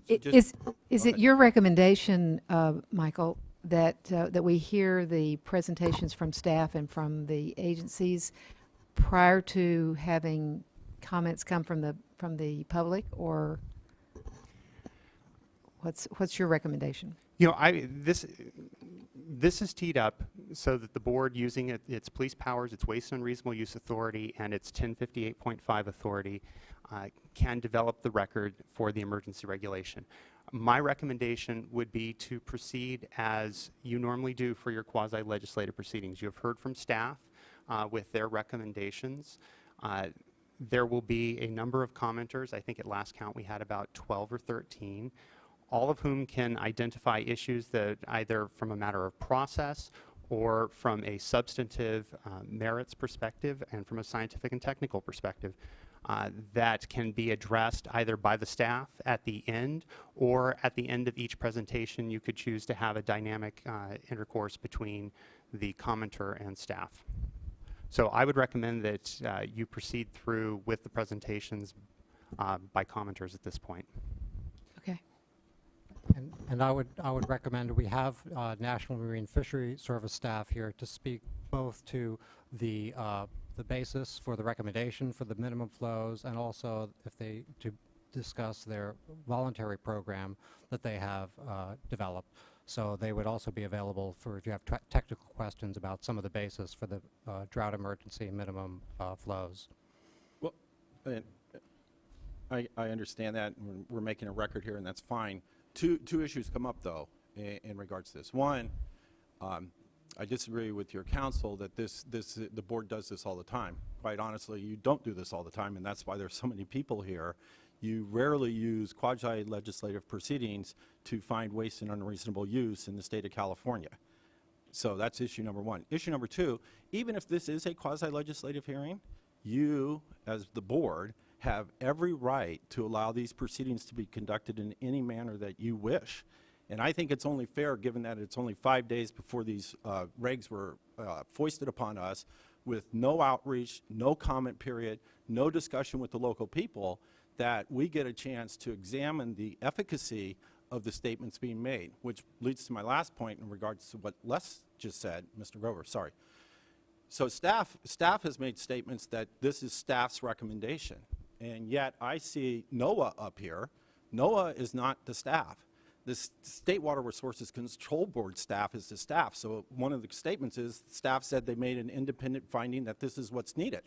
Is it your recommendation, Michael, that we hear the presentations from staff and from the agencies prior to having comments come from the public, or what's your recommendation? You know, this is teed up so that the board, using its police powers, its waste and unreasonable use authority, and its 1058.5 authority, can develop the record for the emergency regulation. My recommendation would be to proceed as you normally do for your quasi-legislative proceedings. You have heard from staff with their recommendations. There will be a number of commenters. I think at last count we had about 12 or 13. All of whom can identify issues that either from a matter of process or from a substantive merits perspective and from a scientific and technical perspective that can be addressed either by the staff at the end, or at the end of each presentation you could choose to have a dynamic intercourse between the commenter and staff. So I would recommend that you proceed through with the presentations by commenters at this point. Okay. And I would recommend we have National Marine Fishery Service staff here to speak both to the basis for the recommendation for the minimum flows, and also to discuss their voluntary program that they have developed. So they would also be available for if you have technical questions about some of the basis for the drought emergency minimum flows. Well, I understand that, and we're making a record here, and that's fine. Two issues come up, though, in regards to this. One, I disagree with your counsel that the board does this all the time. Quite honestly, you don't do this all the time, and that's why there's so many people here. You rarely use quasi-legislative proceedings to find waste and unreasonable use in the state of California. So that's issue number one. Issue number two, even if this is a quasi-legislative hearing, you, as the board, have every right to allow these proceedings to be conducted in any manner that you wish. And I think it's only fair, given that it's only 5 days before these regs were foisted upon us, with no outreach, no comment period, no discussion with the local people, that we get a chance to examine the efficacy of the statements being made, which leads to my last point in regards to what Les just said, Mr. Grover, sorry. So staff has made statements that this is staff's recommendation. And yet I see NOAA up here. NOAA is not the staff. The State Water Resources Control Board staff is the staff. So one of the statements is staff said they made an independent finding that this is what's needed.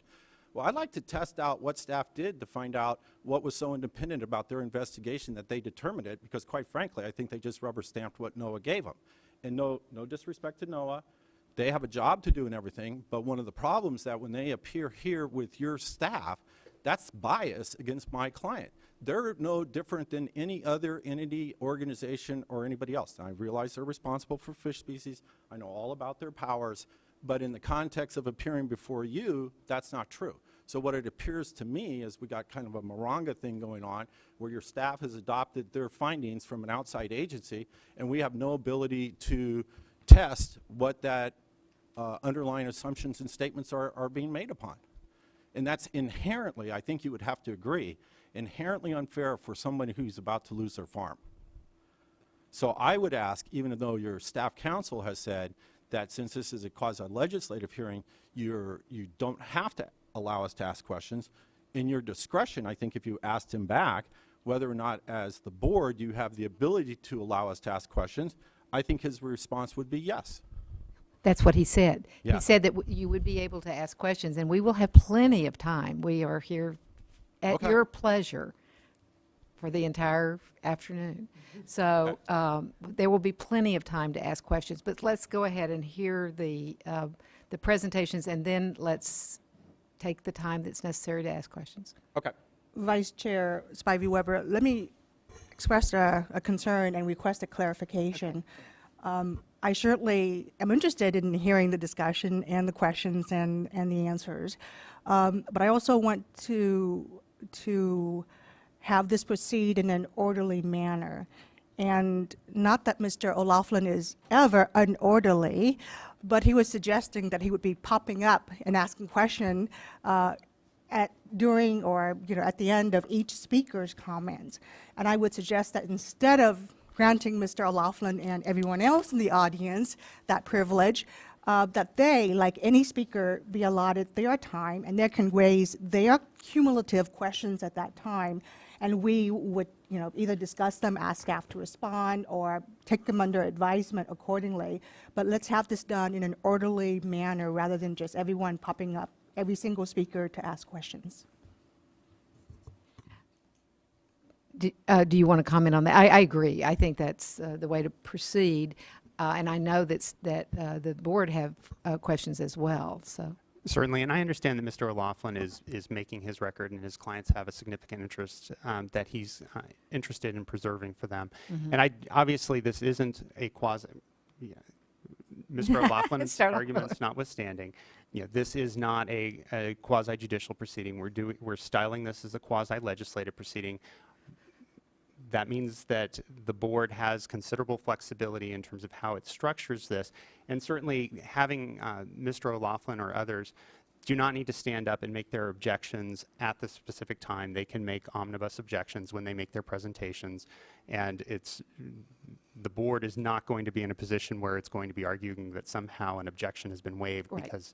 Well, I'd like to test out what staff did to find out what was so independent about their investigation that they determined it, because quite frankly, I think they just rubber stamped what NOAA gave them. And no disrespect to NOAA. They have a job to do and everything, but one of the problems that when they appear here with your staff, that's bias against my client. They're no different than any other entity, organization, or anybody else. And I realize they're responsible for fish species. I know all about their powers. But in the context of appearing before you, that's not true. So what it appears to me is we got kind of a Moronga thing going on, where your staff has adopted their findings from an outside agency, and we have no ability to test what that underlying assumptions and statements are being made upon. And that's inherently, I think you would have to agree, inherently unfair for somebody who's about to lose their farm. So I would ask, even though your staff counsel has said that since this is a quasi-legislative hearing, you don't have to allow us to ask questions. In your discretion, I think if you asked him back whether or not as the board you have the ability to allow us to ask questions, I think his response would be yes. That's what he said. Yeah. He said that you would be able to ask questions, and we will have plenty of time. We are here at your pleasure for the entire afternoon. So there will be plenty of time to ask questions. But let's go ahead and hear the presentations, and then let's take the time that's necessary to ask questions. Okay. Vice Chair Spivey Weber, let me express a concern and request a clarification. Okay. I certainly am interested in hearing the discussion and the questions and the answers, but I also want to have this proceed in an orderly manner. And not that Mr. O'Loughlin is ever unorderly, but he was suggesting that he would be popping up and asking questions during or at the end of each speaker's comments. And I would suggest that instead of granting Mr. O'Loughlin and everyone else in the audience that privilege, that they, like any speaker, be allotted their time and they can raise their cumulative questions at that time. And we would, either discuss them, ask staff to respond, or take them under advisement accordingly. But let's have this done in an orderly manner rather than just everyone popping up, every single speaker to ask questions. Do you want to comment on that? I agree. I think that's the way to proceed. And I know that the board have questions as well, so. Certainly, and I understand that Mr. O'Loughlin is making his record, and his clients have a significant interest that he's interested in preserving for them. And obviously, this isn't a quasi. Yeah, Mr. O'Loughlin's arguments notwithstanding, this is not a quasi-judicial proceeding. We're styling this as a quasi-legislative proceeding. That means that the board has considerable flexibility in terms of how it structures this, and certainly having Mr. O'Loughlin or others do not need to stand up and make their objections at the specific time. They can make omnibus objections when they make their presentations, and the board is not going to be in a position where it's going to be arguing that somehow an objection has been waived because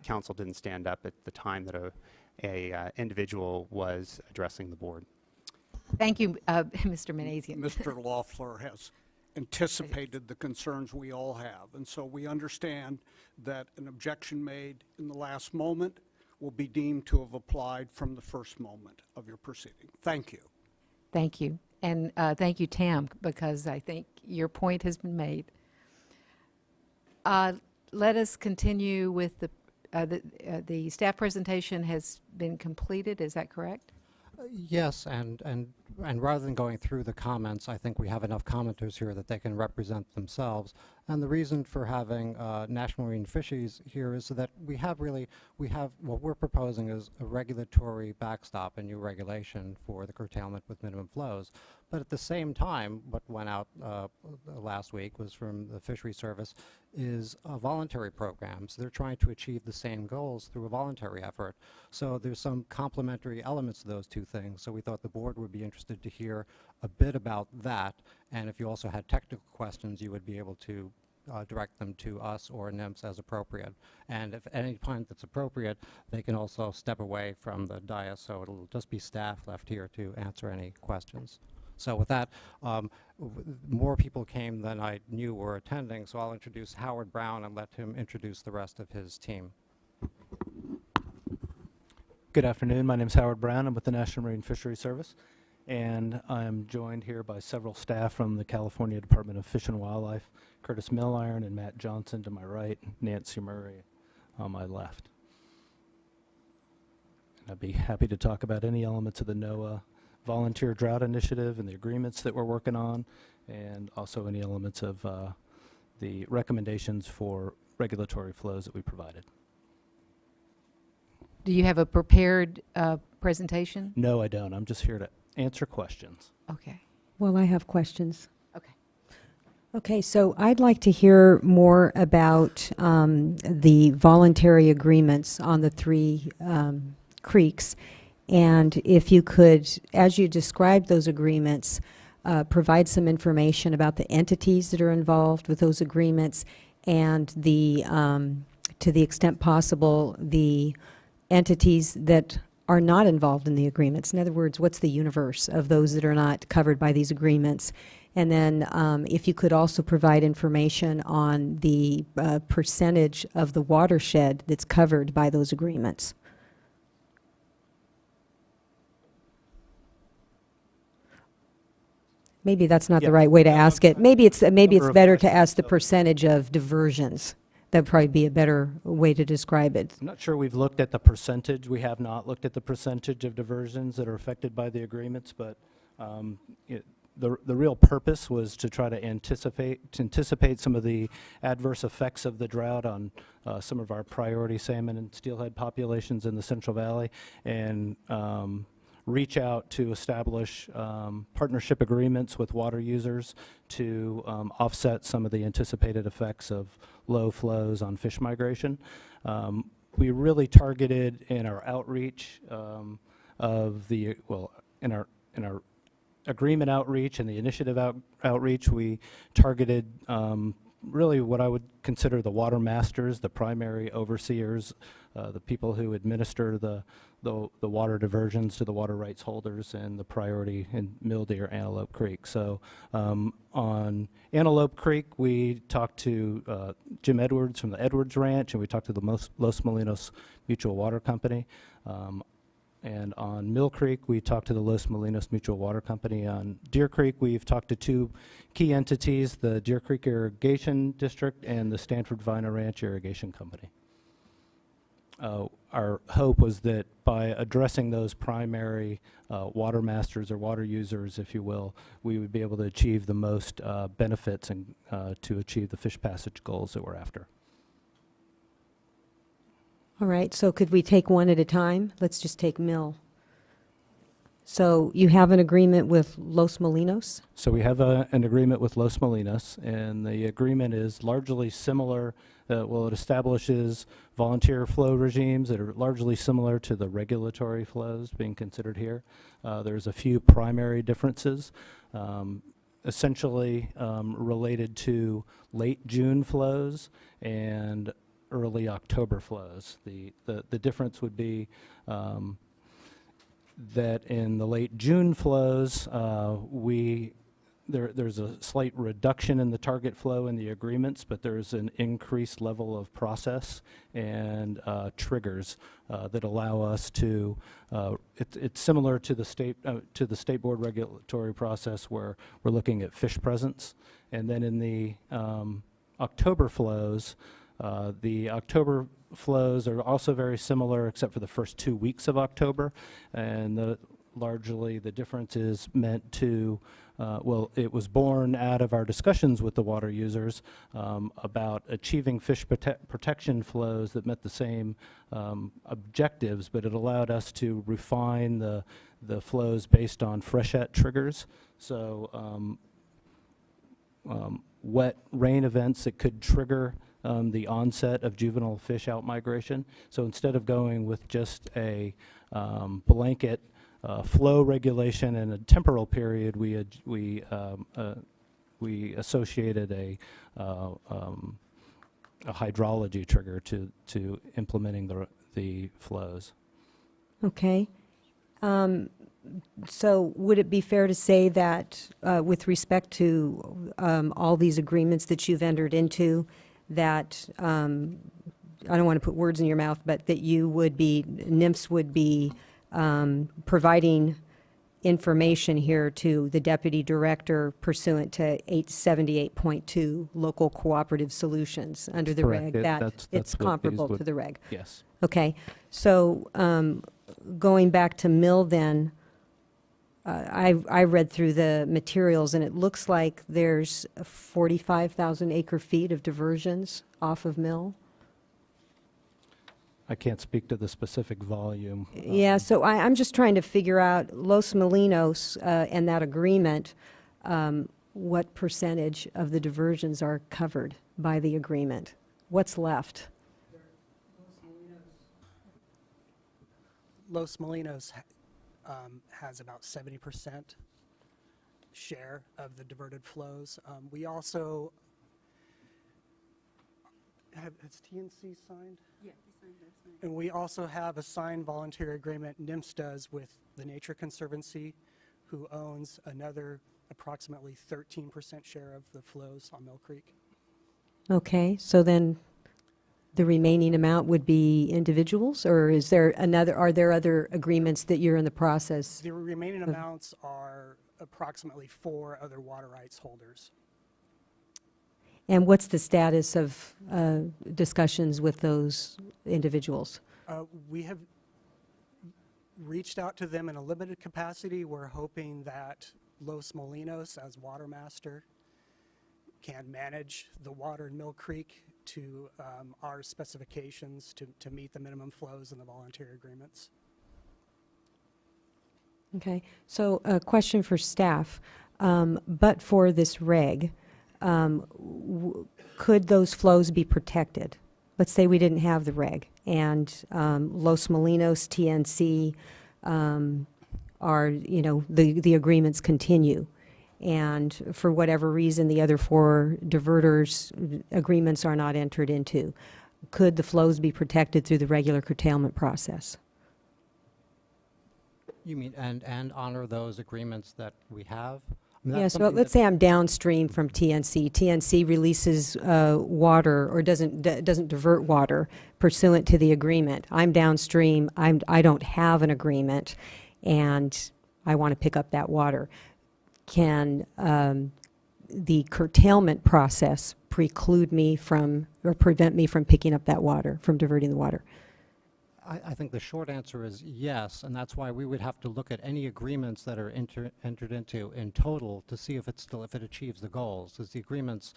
counsel didn't stand up at the time that a individual was addressing the board. Thank you, Mr. Manazian. Mr. Loeffler has anticipated the concerns we all have, and so we understand that an objection made in the last moment will be deemed to have applied from the first moment of your proceeding. Thank you. Thank you. And thank you, Tam, because I think your point has been made. Let us continue with the staff presentation has been completed. Is that correct? Yes, and rather than going through the comments, I think we have enough commenters here that they can represent themselves. And the reason for having National Marine Fisheries here is so that we have what we're proposing is a regulatory backstop, a new regulation for the curtailment with minimum flows. But at the same time, what went out last week was from the Fisheries Service is voluntary programs. They're trying to achieve the same goals through a voluntary effort. So there's some complementary elements to those two things. So we thought the board would be interested to hear a bit about that. And if you also had technical questions, you would be able to direct them to us or NIMS as appropriate. And if at any point that's appropriate, they can also step away from the dais, so it'll just be staff left here to answer any questions. So with that, more people came than I knew were attending, so I'll introduce Howard Brown and let him introduce the rest of his team. Good afternoon. My name is Howard Brown. I'm with the National Marine Fisheries Service, and I'm joined here by several staff from the California Department of Fish and Wildlife, Curtis Milliron and Matt Johnson to my right, Nancy Murray on my left. And I'd be happy to talk about any elements of the NOAA Volunteer Drought Initiative and the agreements that we're working on, and also any elements of the recommendations for regulatory flows that we provided. Do you have a prepared presentation? No, I don't. I'm just here to answer questions. Okay. Well, I have questions. Okay. Okay, so I'd like to hear more about the voluntary agreements on the three creeks. And if you could, as you described those agreements, provide some information about the entities that are involved with those agreements and the, to the extent possible, the entities that are not involved in the agreements. In other words, what's the universe of those that are not covered by these agreements? And then if you could also provide information on the percentage of the watershed that's covered by those agreements. Maybe that's not the right way to ask it. Maybe it's better to ask the percentage of diversions. That'd probably be a better way to describe it. I'm not sure we've looked at the percentage. We have not looked at the percentage of diversions that are affected by the agreements, but the real purpose was to try to anticipate some of the adverse effects of the drought on some of our priority salmon and steelhead populations in the Central Valley, and reach out to establish partnership agreements with water users to offset some of the anticipated effects of low flows on fish migration. we really targeted in our outreach of the, well, in our agreement outreach and the initiative outreach, we targeted really what I would consider the water masters, the primary overseers, the people who administer the water diversions to the water rights holders and the priority in Mill Deer, Antelope Creek. So on Antelope Creek, we talked to Jim Edwards from the Edwards Ranch, and we talked to the Los Molinos Mutual Water Company. And on Mill Creek, we talked to the Los Molinos Mutual Water Company. On Deer Creek, we've talked to two key entities, the Deer Creek Irrigation District and the Stanford Vina Ranch Irrigation Company. Our hope was that by addressing those primary water masters or water users, if you will, we would be able to achieve the most benefits and to achieve the fish passage goals that we're after. All right, so could we take one at a time? Let's just take Mill. So you have an agreement with Los Molinos? So we have an agreement with Los Molinos, and the agreement is largely similar. Well, it establishes volunteer flow regimes that are largely similar to the regulatory flows being considered here. There's a few primary differences, essentially related to late June flows and early October flows. The difference would be that in the late June flows, there's a slight reduction in the target flow in the agreements, but there's an increased level of process and triggers that allow us to. It's similar to the state board regulatory process where we're looking at fish presence, and then in the October flows. The October flows are also very similar except for the first 2 weeks of October, and largely the difference is meant to, well, it was born out of our discussions with the water users about achieving fish protection flows that met the same objectives, but it allowed us to refine the flows based on freshet triggers. So wet rain events that could trigger the onset of juvenile fish outmigration. So instead of going with just a blanket flow regulation and a temporal period, we associated a hydrology trigger to implementing the flows. Okay. So would it be fair to say that with respect to all these agreements that you've entered into, that, I don't want to put words in your mouth, but that you would be, NIMS would be providing information here to the deputy director pursuant to 878.2 local cooperative solutions under the Correct. reg, that That's it's what these comparable would- to the reg? Yes. Okay, so going back to Mill then, I read through the materials and it looks like there's 45,000 acre feet of diversions off of Mill. I can't speak to the specific volume. Yeah, so I'm just trying to figure out Los Molinos and that agreement, what percentage of the diversions are covered by the agreement? What's left? Los Molinos has about 70% share of the diverted flows. We also have, has TNC signed? Yeah, he signed this. And we also have a signed voluntary agreement, NIMS does, with the Nature Conservancy, who owns another approximately 13% share of the flows on Mill Creek. Okay, so then the remaining amount would be individuals, or is there another, are there other agreements that you're in the process? The remaining amounts are approximately 4 other water rights holders. And what's the status of discussions with those individuals? We have reached out to them in a limited capacity. We're hoping that Los Molinos, as water master, can manage the water in Mill Creek to our specifications to meet the minimum flows in the voluntary agreements. Okay, so a question for staff. But for this reg, could those flows be protected? Let's say we didn't have the reg. and Los Molinos, TNC are, you know, the agreements continue. And for whatever reason, the other 4 diverters agreements are not entered into. Could the flows be protected through the regular curtailment process? You mean, and honor those agreements that we have? I mean, Yeah, that's so something let's that- say I'm downstream from TNC. TNC releases water or doesn't divert water pursuant to the agreement. I'm downstream, I don't have an agreement, and I want to pick up that water. Can the curtailment process preclude me from, or prevent me from picking up that water, from diverting the water? I think the short answer is yes, and that's why we would have to look at any agreements that are entered into in total to see if it achieves the goals, because the agreements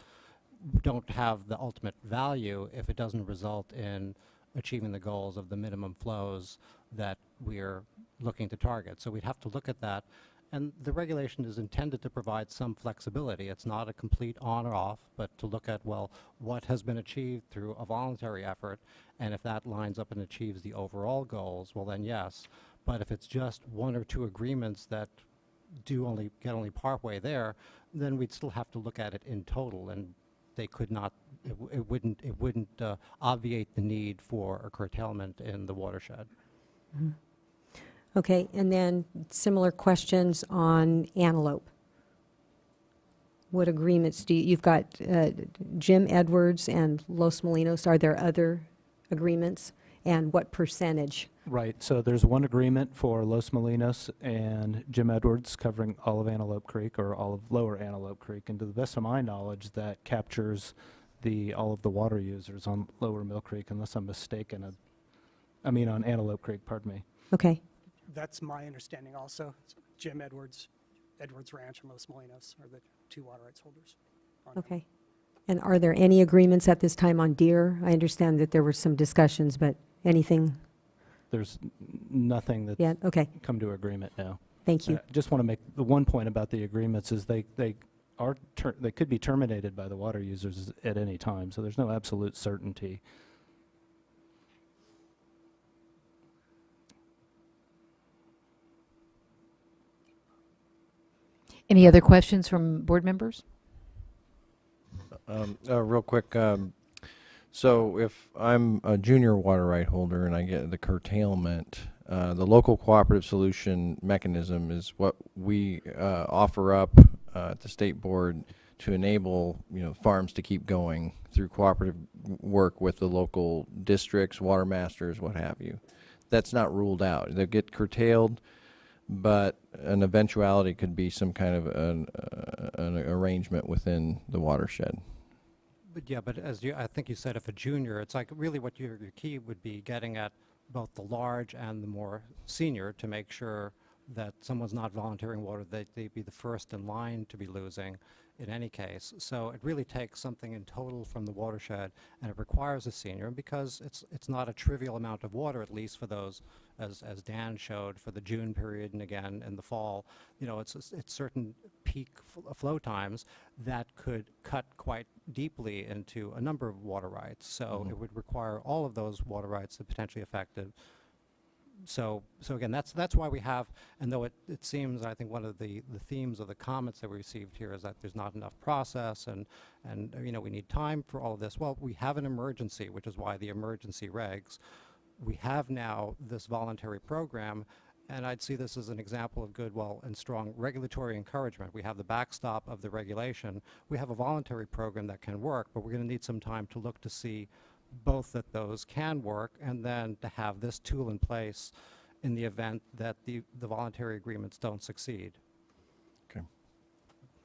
don't have the ultimate value if it doesn't result in achieving the goals of the minimum flows that we're looking to target. So we'd have to look at that. And the regulation is intended to provide some flexibility. It's not a complete on or off, but to look at, well, what has been achieved through a voluntary effort, and if that lines up and achieves the overall goals, well then yes. But if it's just 1 or 2 agreements that get only partway there, then we'd still have to look at it in total, and they could not, it wouldn't obviate the need for a curtailment in the watershed. Mm-hmm. Okay, and then similar questions on antelope. What agreements do you've got Jim Edwards and Los Molinos, are there other agreements? And what percentage? Right, so there's one agreement for Los Molinos and Jim Edwards covering all of Antelope Creek, or all of Lower Antelope Creek, and to the best of my knowledge, that captures all of the water users on Lower Mill Creek, unless I'm mistaken. On Antelope Creek, pardon me. Okay, That's my understanding also. Jim Edwards, Edwards Ranch, and Los Molinos are the 2 water rights holders. okay. And are there any agreements at this time on deer? I understand that there were some discussions, but anything There's nothing that's yet? Okay, come to agreement now. thank you. Just want to make the one point about the agreements is they could be terminated by the water users at any time, so there's no absolute certainty. Any other questions from board members? Real quick, so if I'm a junior water right holder and I get the curtailment, the local cooperative solution mechanism is what we offer up at the state board to enable, farms to keep going through cooperative work with the local districts, water masters, what have you. That's not ruled out. They get curtailed, but an eventuality could be some kind of an arrangement within the watershed. But yeah, but I think you said, if a junior, it's like really what your key would be getting at both the large and the more senior to make sure that someone's not volunteering water, that they'd be the first in line to be losing in any case. So it really takes something in total from the watershed, and it requires a senior, because it's not a trivial amount of water, at least for those, as Dan showed, for the June period and again in the fall. It's certain peak flow times that could cut quite deeply into a number of water rights. So it would require all of those water rights to potentially affected. So again, that's why we have, and though it seems, I think one of the themes of the comments that we received here is that there's not enough process and we need time for all of this. Well, we have an emergency, which is why the emergency regs. We have now this voluntary program, and I'd see this as an example of good, and strong regulatory encouragement. We have the backstop of the regulation. We have a voluntary program that can work, but we're going to need some time to look to see both that those can work, and then to have this tool in place in the event that the voluntary agreements don't succeed. Okay.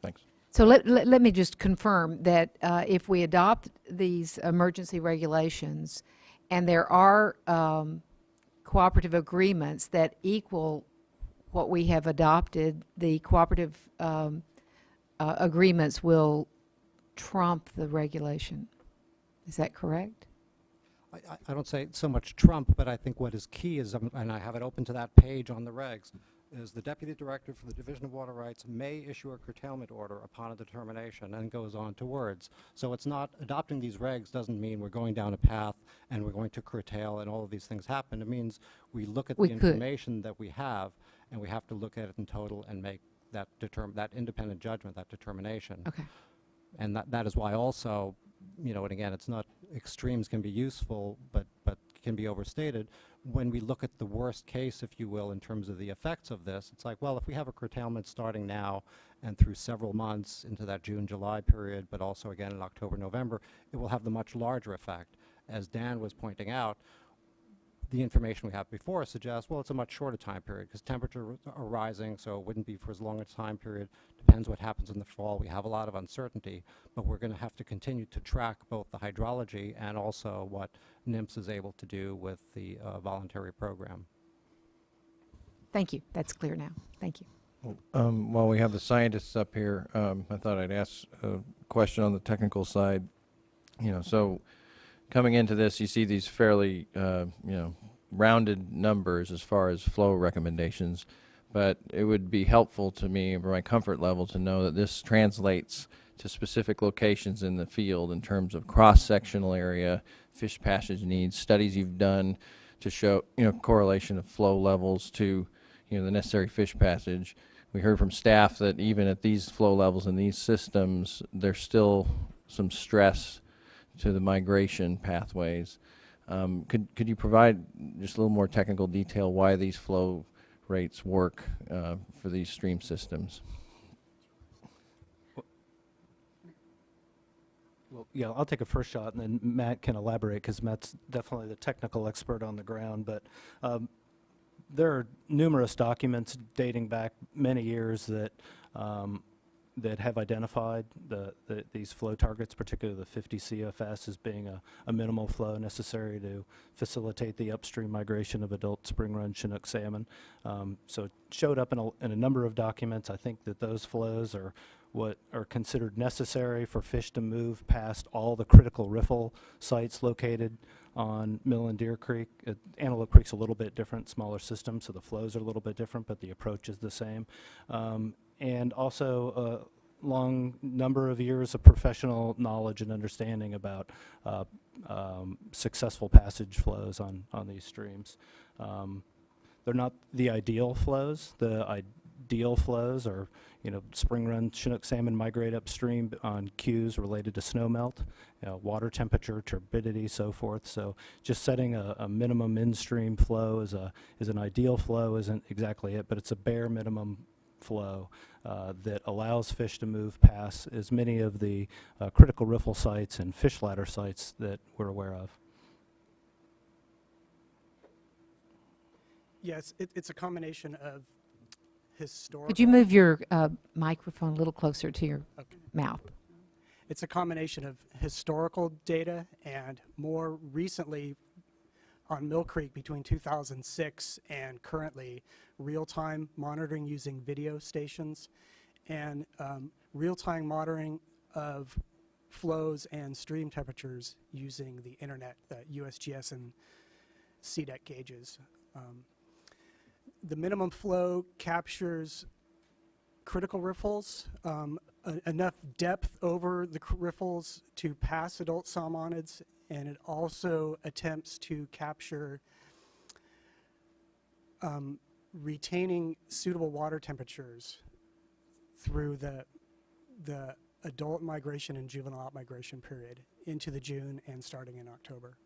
Thanks. So let me just confirm that if we adopt these emergency regulations and there are cooperative agreements that equal what we have adopted, the cooperative agreements will trump the regulation. Is that correct? I don't say so much trump, but I think what is key is, and I have it open to that page on the regs, is the Deputy Director for the Division of Water Rights may issue a curtailment order upon a determination, and goes on to words. So it's not, adopting these regs doesn't mean we're going down a path and we're going to curtail and all of these things happen. It means we look at the We could. information that we have, and we have to look at it in total and make that that independent judgment, that determination. Okay. And that is why also, you know, and again, it's not, extremes can be useful, but can be overstated. When we look at the worst case, if you will, in terms of the effects of this, it's like, well, if we have a curtailment starting now and through several months into that June, July period, but also again in October, November, it will have the much larger effect. As Dan was pointing out, the information we have before suggests, well, it's a much shorter time period because temperatures are rising, so it wouldn't be for as long a time period. Depends what happens in the fall. We have a lot of uncertainty, but we're going to have to continue to track both the hydrology and also what NIMS is able to do with the voluntary program. Thank you. That's clear now. Thank you. While we have the scientists up here, I thought I'd ask a question on the technical side. You know, so coming into this, you see these fairly, you know, rounded numbers as far as flow recommendations, but it would be helpful to me, for my comfort level, to know that this translates to specific locations in the field in terms of cross-sectional area, fish passage needs, studies you've done to show, you know, correlation of flow levels to, you know, the necessary fish passage. We heard from staff that even at these flow levels in these systems, there's still some stress to the migration pathways. Could you provide just a little more technical detail why these flow rates work for these stream systems? Well, yeah, I'll take a first shot, and then Matt can elaborate, because Matt's definitely the technical expert on the ground. But there are numerous documents dating back many years that that have identified these flow targets, particularly the 50 CFS, as being a minimal flow necessary to facilitate the upstream migration of adult spring run Chinook salmon. So it showed up in a number of documents. I think that those flows are what are considered necessary for fish to move past all the critical riffle sites located on Mill and Deer Creek. Antelope Creek's a little bit different, smaller system, so the flows are a little bit different, but the approach is the same. And also a long number of years of professional knowledge and understanding about successful passage flows on these streams. They're not the ideal flows. The ideal flows are, you know, spring run Chinook salmon migrate upstream on cues related to snowmelt, water temperature, turbidity, so forth. So just setting a minimum in-stream flow is an ideal flow isn't exactly it, but it's a bare minimum flow that allows fish to move past as many of the critical riffle sites and fish ladder sites that we're aware of. Yes, it's a combination of historical. Could you move your microphone a little closer to your Okay. mouth? It's a combination of historical data and more recently on Mill Creek between 2006 and currently real-time monitoring using video stations and real-time monitoring of flows and stream temperatures using the internet, USGS and CDEC gauges. The minimum flow captures critical riffles, enough depth over the riffles to pass adult salmonids, and it also attempts to capture retaining suitable water temperatures through the adult migration and juvenile out migration period into the June and starting in October.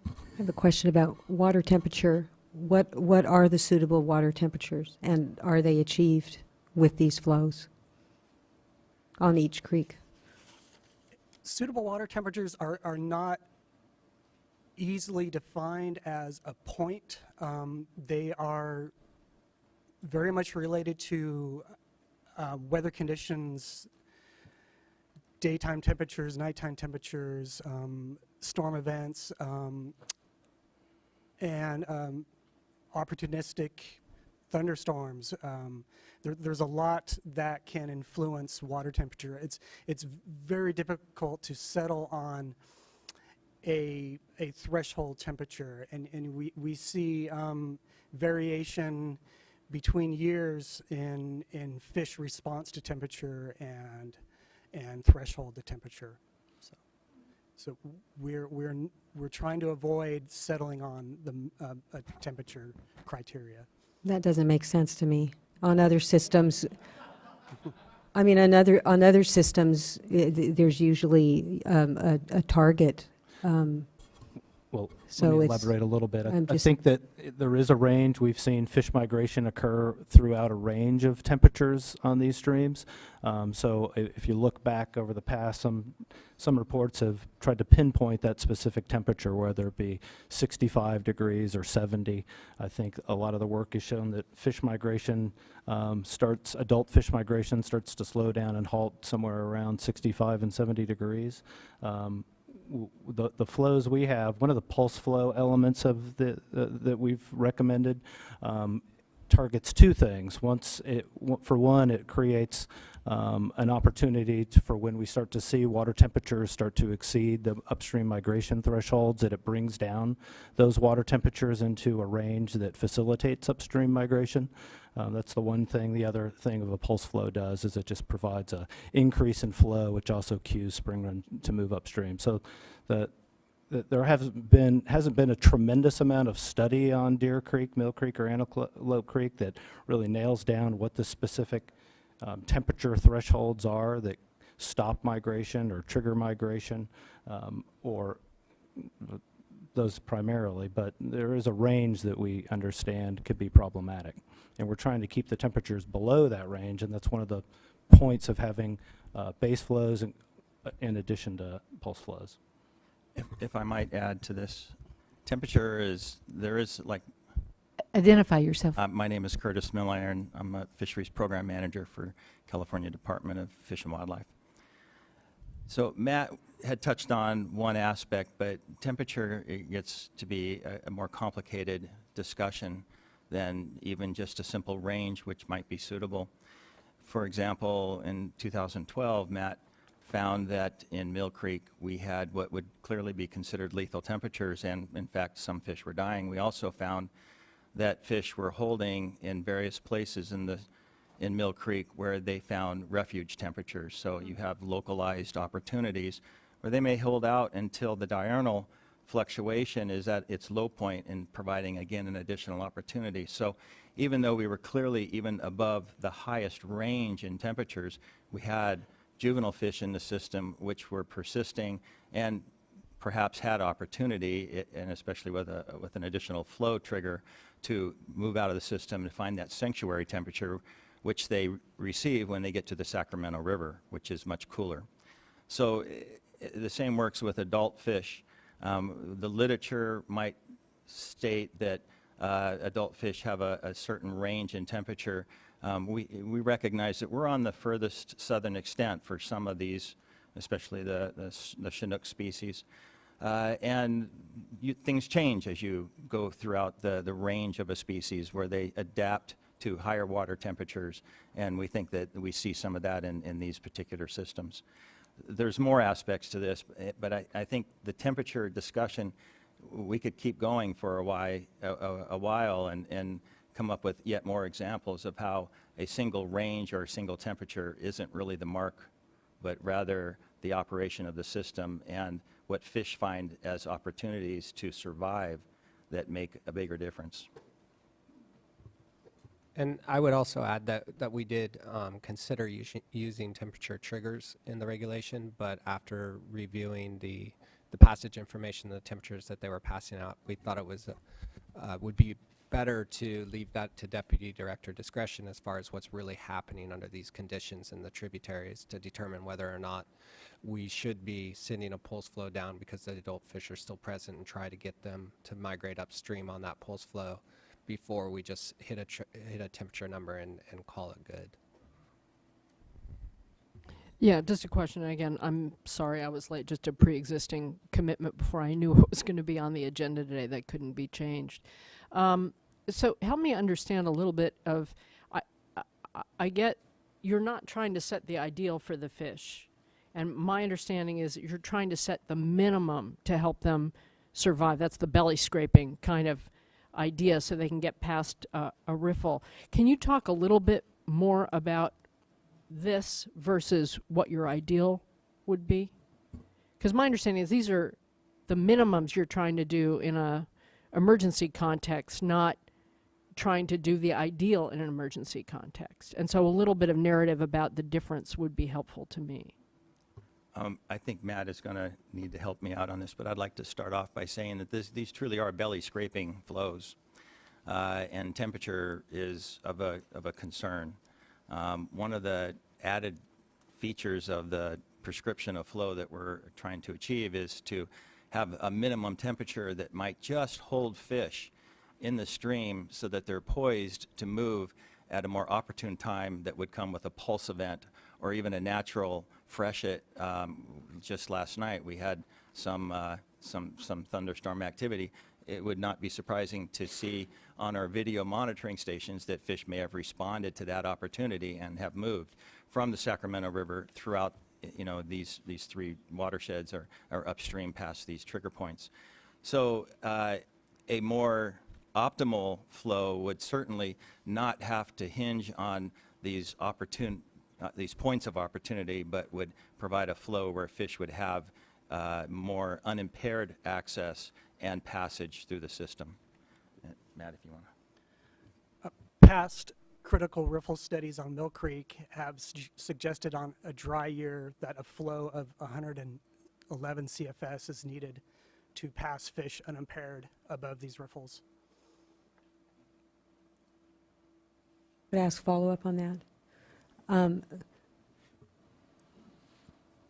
I have a question about water temperature. What are the suitable water temperatures, and are they achieved with these flows on each creek? Suitable water temperatures are not easily defined as a point. They are very much related to weather conditions, daytime temperatures, nighttime temperatures, storm events, and opportunistic thunderstorms. There's a lot that can influence water temperature. It's very difficult to settle on a threshold temperature, and we see variation between years in fish response to temperature and threshold to temperature. So we're trying to avoid settling on the a temperature criteria. That doesn't make sense to me. On other systems, I mean, on other systems, there's usually a target. Well, So let me it's- elaborate a little bit. I'm I just- think that there is a range. We've seen fish migration occur throughout a range of temperatures on these streams. So if you look back over the past, some reports have tried to pinpoint that specific temperature, whether it be 65 degrees or 70. I think a lot of the work has shown that fish migration adult fish migration starts to slow down and halt somewhere around 65 and 70 degrees. The flows we have, one of the pulse flow elements of that we've recommended targets two things. For one, it creates an opportunity for when we start to see water temperatures start to exceed the upstream migration thresholds, that it brings down those water temperatures into a range that facilitates upstream migration. That's the one thing. The other thing of a pulse flow does is it just provides a increase in flow, which also cues spring run to move upstream. So there hasn't been a tremendous amount of study on Deer Creek, Mill Creek, or Antelope Creek that really nails down what the specific temperature thresholds are that stop migration or trigger migration, or those primarily. But there is a range that we understand could be problematic. And we're trying to keep the temperatures below that range, and that's one of the points of having base flows in addition to pulse flows. If I might add to this, temperature there is like, Identify yourself. my name is Curtis Milliron. I'm a fisheries program manager for California Department of Fish and Wildlife. So Matt had touched on one aspect, but temperature, it gets to be a more complicated discussion than even just a simple range, which might be suitable. For example, in 2012, Matt found that in Mill Creek we had what would clearly be considered lethal temperatures, and in fact some fish were dying. We also found that fish were holding in various places in Mill Creek where they found refuge temperatures. So you have localized opportunities where they may hold out until the diurnal fluctuation is at its low point and providing, again, an additional opportunity. So even though we were clearly even above the highest range in temperatures, we had juvenile fish in the system which were persisting and perhaps had opportunity, and especially with an additional flow trigger, to move out of the system and find that sanctuary temperature, which they receive when they get to the Sacramento River, which is much cooler. So the same works with adult fish. The literature might state that adult fish have a certain range in temperature. We recognize that we're on the furthest southern extent for some of these, especially the Chinook species. And things change as you go throughout the range of a species where they adapt to higher water temperatures, and we think that we see some of that in these particular systems. There's more aspects to this, but I think the temperature discussion, we could keep going for a while and come up with yet more examples of how a single range or a single temperature isn't really the mark, but rather the operation of the system and what fish find as opportunities to survive that make a bigger difference. And I would also add that we did consider using temperature triggers in the regulation, but after reviewing the passage information, the temperatures that they were passing out, we thought it was would be better to leave that to deputy director discretion as far as what's really happening under these conditions in the tributaries to determine whether or not we should be sending a pulse flow down because the adult fish are still present and try to get them to migrate upstream on that pulse flow before we just hit a temperature number and call it good. Yeah, just a question. Again, I'm sorry I was late. Just a pre-existing commitment before I knew what was going to be on the agenda today that couldn't be changed. So help me understand a little bit of, I get you're not trying to set the ideal for the fish. And my understanding is that you're trying to set the minimum to help them survive. That's the belly scraping kind of idea, so they can get past a riffle. Can you talk a little bit more about this versus what your ideal would be? Because my understanding is these are the minimums you're trying to do in a emergency context, not trying to do the ideal in an emergency context. And so a little bit of narrative about the difference would be helpful to me. I think Matt is going to need to help me out on this, but I'd like to start off by saying that these truly are belly scraping flows, and temperature is of a concern. One of the added features of the prescription of flow that we're trying to achieve is to have a minimum temperature that might just hold fish in the stream so that they're poised to move at a more opportune time that would come with a pulse event or even a natural freshet. Just last night we had some thunderstorm activity. It would not be surprising to see on our video monitoring stations that fish may have responded to that opportunity and have moved from the Sacramento River throughout, you know, these three watersheds or upstream past these trigger points. So a more optimal flow would certainly not have to hinge on these points of opportunity, but would provide a flow where fish would have more unimpaired access and passage through the system. Matt, if you want to. Past critical riffle studies on Mill Creek have suggested on a dry year that a flow of 111 CFS is needed to pass fish unimpaired above these riffles. Could I ask follow-up on that?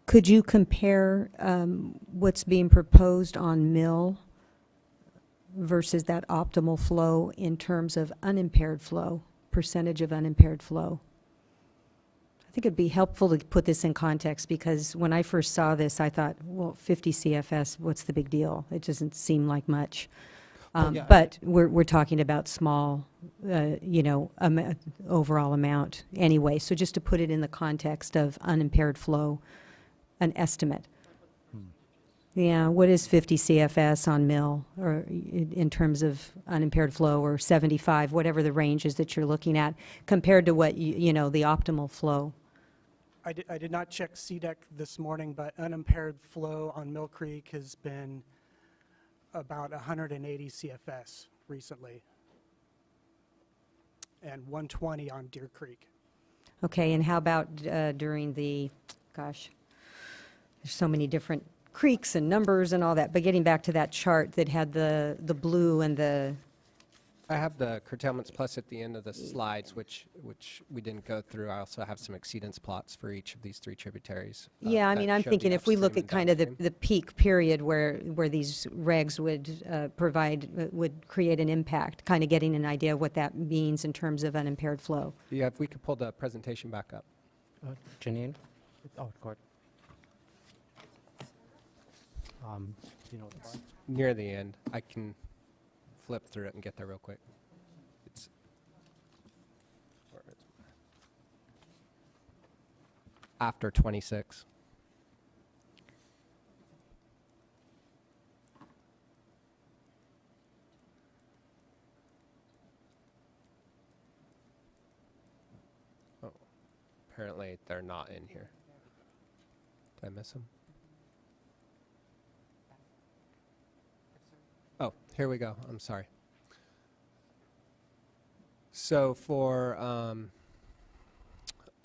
Could you compare what's being proposed on Mill versus that optimal flow in terms of unimpaired flow, percentage of unimpaired flow? I think it'd be helpful to put this in context, because when I first saw this, I thought, well, 50 CFS, what's the big deal? It doesn't seem like much. Yeah. But we're talking about small, you know, overall amount anyway. So just to put it in the context of unimpaired flow, an estimate. Yeah, what is 50 CFS on Mill, or in terms of unimpaired flow, or 75, whatever the range is that you're looking at, compared to what, you know, the optimal flow? I did not check CDEC this morning, but unimpaired flow on Mill Creek has been about 180 CFS recently, and 120 on Deer Creek. Okay, and how about during the, gosh, there's so many different creeks and numbers and all that, but getting back to that chart that had the blue and the, I have the curtailments plus at the end of the slides, which we didn't go through. I also have some exceedance plots for each of these three tributaries. yeah, I that mean, I'm show the thinking if we look upstream at and kind of downstream. the peak period where these regs would create an impact, kind of getting an idea of what that means in terms of unimpaired flow. Yeah, if we could pull the presentation back up. Janine? Oh, go ahead. You know, Near the end, I can flip through it and get there real quick. It's where is it? After 26. Oh, apparently they're not in here. Did I miss them? Oh, here we go. I'm sorry. So for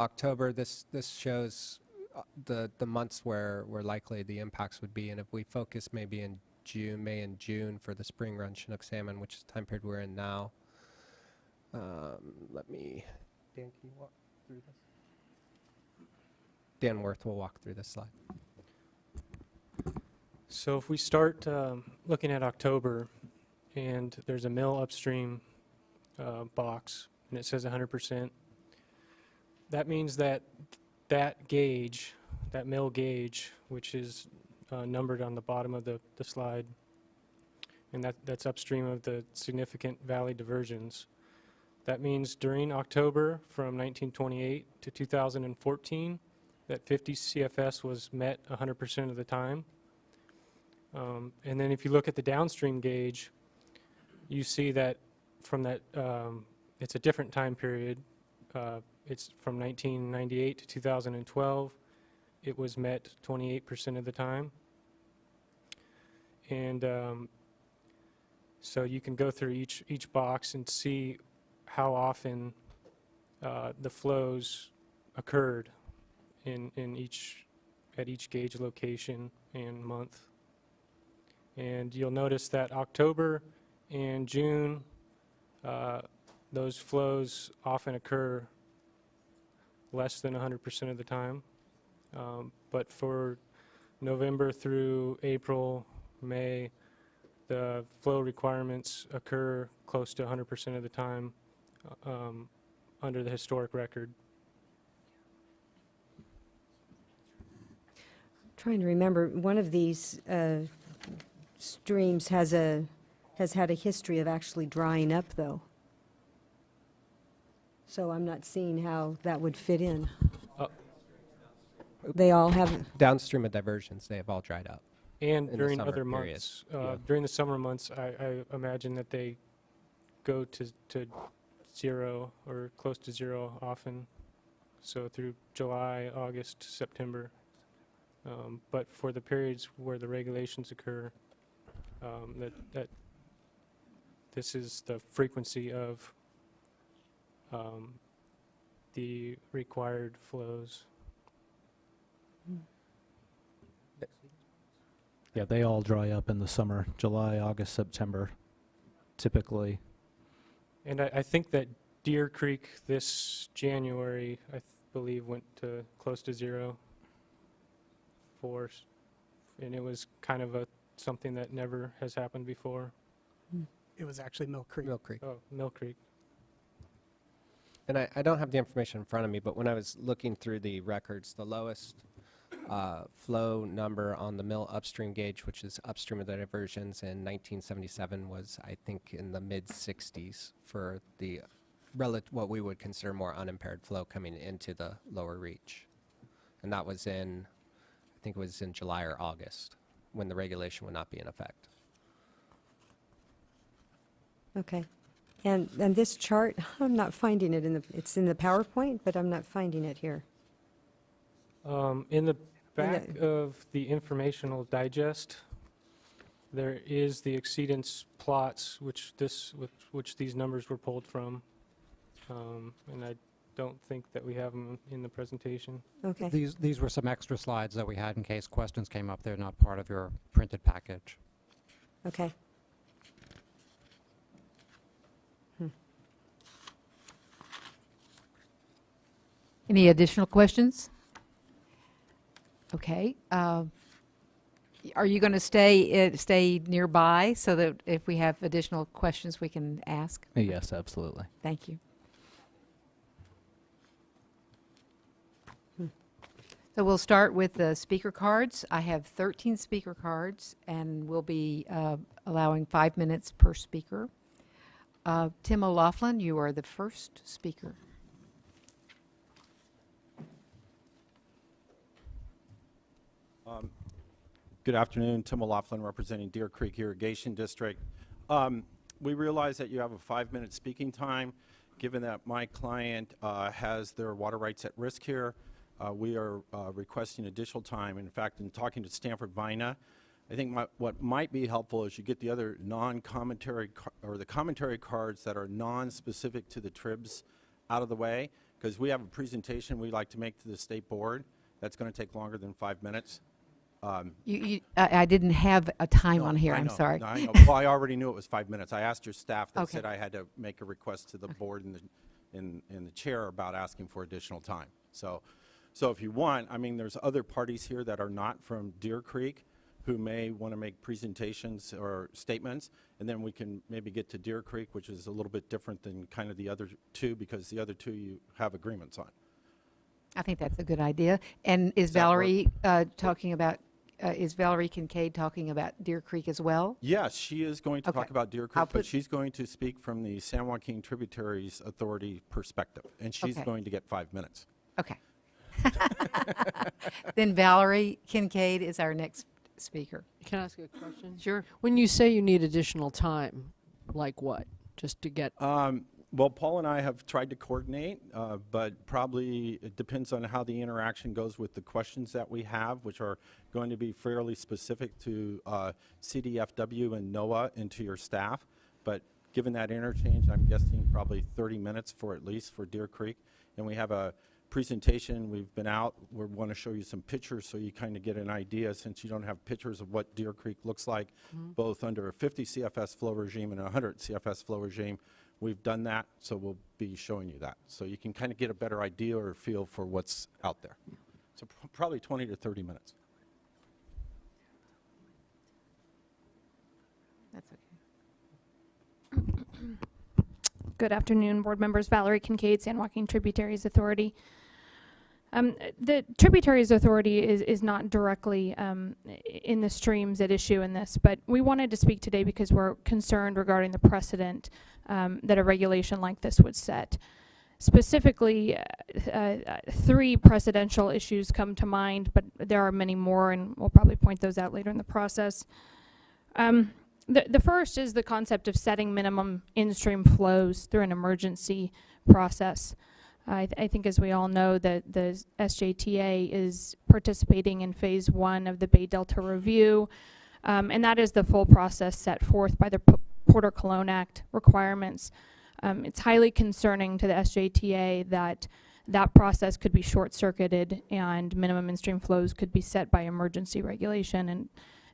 October, this shows the months where likely the impacts would be, and if we focus maybe in June, May and June for the spring run Chinook salmon, which is the time period we're in now. Dan, can you walk through this? Dan Worth will walk through this slide. So if we start looking at October, and there's a mill upstream box, and it says 100%, that means that gauge, that mill gauge, which is numbered on the bottom of the slide, and that's upstream of the significant valley diversions. That means during October from 1928 to 2014, that 50 CFS was met 100% of the time. And then if you look at the downstream gauge, you see that from that, it's a different time period. It's from 1998 to 2012. It was met 28% of the time. And so you can go through each box and see how often the flows occurred at each gauge location and month. And you'll notice that October and June, those flows often occur less than 100% of the time. But for November through April, May, the flow requirements occur close to 100% of the time under the historic record. Trying to remember, one of these streams has had a history of actually drying up, though. So I'm not seeing how that would fit in. They all have, Downstream of diversions, they have all dried up. And in the during summer other period. months, Yeah. during the summer months, I imagine that they go to zero or close to zero often. So through July, August, September. But for the periods where the regulations occur, that this is the frequency of the required flows. Yeah, they all dry up in the summer, July, August, September, typically. And I think that Deer Creek this January, I believe, went to close to zero and it was kind of something that never has happened before. It was actually Mill Creek. Mill Creek. Oh, Mill Creek. And I don't have the information in front of me, but when I was looking through the records, the lowest flow number on the mill upstream gauge, which is upstream of the diversions in 1977, was, I think, in the mid-60s for the what we would consider more unimpaired flow coming into the lower reach. And that was in, I think it was in July or August, when the regulation would not be in effect. okay. And this chart, I'm not finding it it's in the PowerPoint, but I'm not finding it here. In the back of the informational digest, there is the exceedance plots, which these numbers were pulled from. And I don't think that we have them in the presentation. Okay. These were some extra slides that we had in case questions came up. They're not part of your printed package. Okay. Any additional questions? Okay. Are you going to stay nearby so that if we have additional questions, we can ask? Yes, absolutely. Thank you. So we'll start with the speaker cards. I have 13 speaker cards, and we'll be allowing 5 minutes per speaker. Tim O'Laughlin, you are the first speaker. Good afternoon, Tim O'Laughlin representing Deer Creek Irrigation District. We realize that you have a 5-minute speaking time. Given that my client has their water rights at risk here, we are requesting additional time. In fact, in talking to Stanford Vina, I think what might be helpful is you get the other non-commentary or the commentary cards that are non-specific to the TRIBs out of the way, because we have a presentation we'd like to make to the state board that's going to take longer than 5 minutes. I didn't have a time No, on here, I I'm know, sorry. no, I know. Well, I already knew it was 5 minutes. I asked your staff that Okay. said I had to make a request to the board and the chair about asking for additional time. So if you want, I mean, there's other parties here that are not from Deer Creek who may want to make presentations or statements, and then we can maybe get to Deer Creek, which is a little bit different than kind of the other two, because the other two you have agreements on. I think that's a good idea. And is that work? Valerie talking about, is Valerie Kincaid talking about Deer Creek as well? Yes, she is going to talk Okay. about Deer I'll Creek, but put- she's going to speak from the San Joaquin Tributaries Authority perspective, and she's Okay. going to get 5 minutes. Okay. Then Valerie Kincaid is our next speaker. Can I ask you a question? Sure. When you say you need additional time, like what? Just to get, Well, Paul and I have tried to coordinate, but probably it depends on how the interaction goes with the questions that we have, which are going to be fairly specific to CDFW and NOAA and to your staff. But given that interchange, I'm guessing probably 30 minutes for at least for Deer Creek. And we have a presentation. We've been out. We want to show you some pictures so you kind of get an idea, since you don't have pictures of what Deer Creek looks like, both under a 50 CFS flow regime and a 100 CFS flow regime. We've done that, so we'll be showing you that. So you can kind of get a better idea or feel for what's out there. So probably 20 to 30 minutes. That's okay. Good afternoon, board members. Valerie Kincaid, San Joaquin Tributaries Authority. The Tributaries Authority is not directly in the streams at issue in this, but we wanted to speak today because we're concerned regarding the precedent that a regulation like this would set. Specifically, 3 precedential issues come to mind, but there are many more, and we'll probably point those out later in the process. The first is the concept of setting minimum in-stream flows through an emergency process. I think, as we all know, that the SJTA is participating in phase 1 of the Bay Delta Review, and that is the full process set forth by the Porter Cologne Act requirements. It's highly concerning to the SJTA that that process could be short-circuited and minimum in-stream flows could be set by emergency regulation, and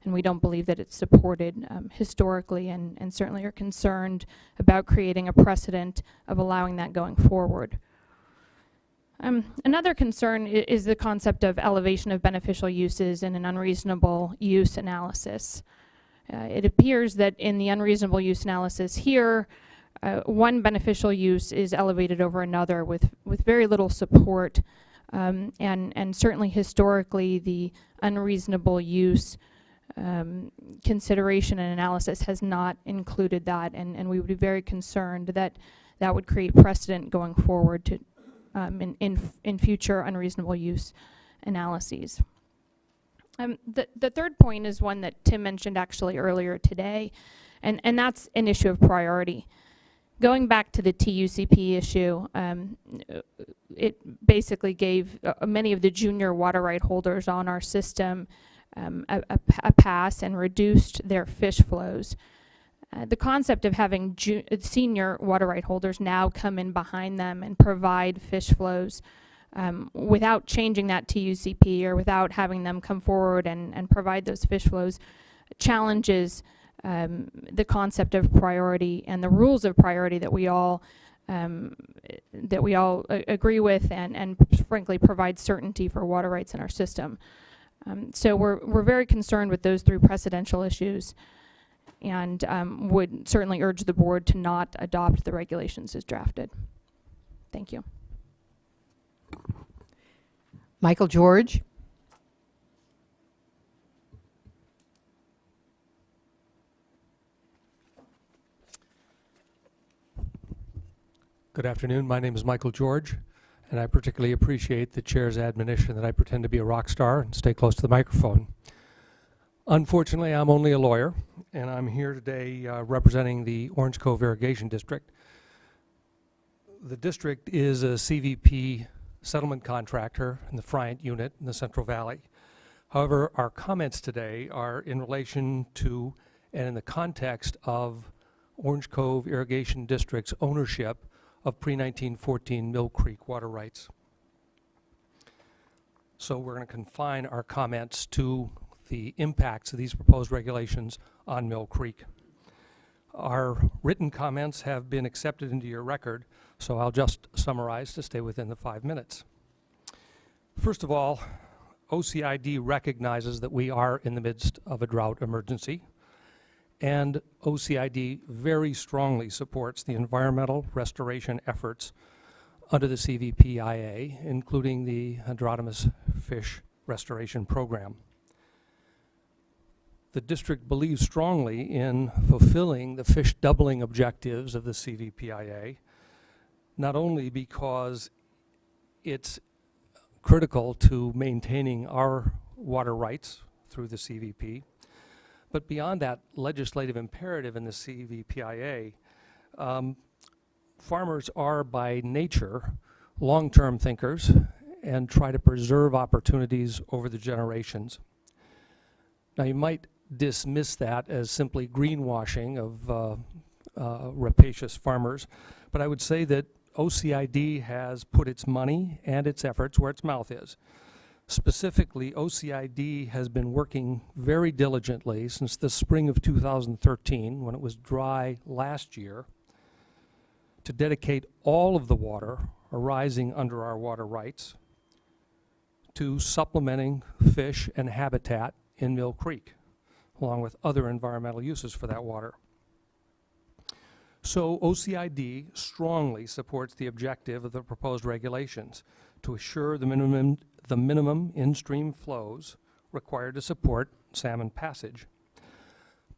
we don't believe that it's supported historically, and certainly are concerned about creating a precedent of allowing that going forward. Another concern is the concept of elevation of beneficial uses in an unreasonable use analysis. It appears that in the unreasonable use analysis here, one beneficial use is elevated over another with very little support, and certainly historically the unreasonable use consideration and analysis has not included that, and we would be very concerned that that would create precedent going forward to in future unreasonable use analyses. The third point is one that Tim mentioned actually earlier today, and that's an issue of priority. Going back to the TUCP issue, it basically gave many of the junior water right holders on our system a pass and reduced their fish flows. The concept of having senior water right holders now come in behind them and provide fish flows without changing that TUCP or without having them come forward and provide those fish flows challenges the concept of priority and the rules of priority that we all agree with and frankly provide certainty for water rights in our system. So we're very concerned with those 3 precedential issues, and would certainly urge the board to not adopt the regulations as drafted. Thank you. Michael George. Good afternoon. My name is Michael George, and I particularly appreciate the chair's admonition that I pretend to be a rock star and stay close to the microphone. Unfortunately, I'm only a lawyer, and I'm here today representing the Orange Cove Irrigation District. The district is a CVP settlement contractor in the Friant unit in the Central Valley. However, our comments today are in relation to and in the context of Orange Cove Irrigation District's ownership of pre-1914 Mill Creek water rights. So we're going to confine our comments to the impacts of these proposed regulations on Mill Creek. Our written comments have been accepted into your record, so I'll just summarize to stay within the 5 minutes. First of all, OCID recognizes that we are in the midst of a drought emergency, and OCID very strongly supports the environmental restoration efforts under the CVPIA, including the Hydrotomous Fish Restoration Program. The district believes strongly in fulfilling the fish doubling objectives of the CVPIA, not only because it's critical to maintaining our water rights through the CVP. But beyond that legislative imperative in the CVPIA, farmers are by nature long-term thinkers and try to preserve opportunities over the generations. Now, you might dismiss that as simply greenwashing of rapacious farmers, but I would say that OCID has put its money and its efforts where its mouth is. Specifically, OCID has been working very diligently since the spring of 2013, when it was dry last year, to dedicate all of the water arising under our water rights to supplementing fish and habitat in Mill Creek, along with other environmental uses for that water. So OCID strongly supports the objective of the proposed regulations to assure the minimum in-stream flows required to support salmon passage.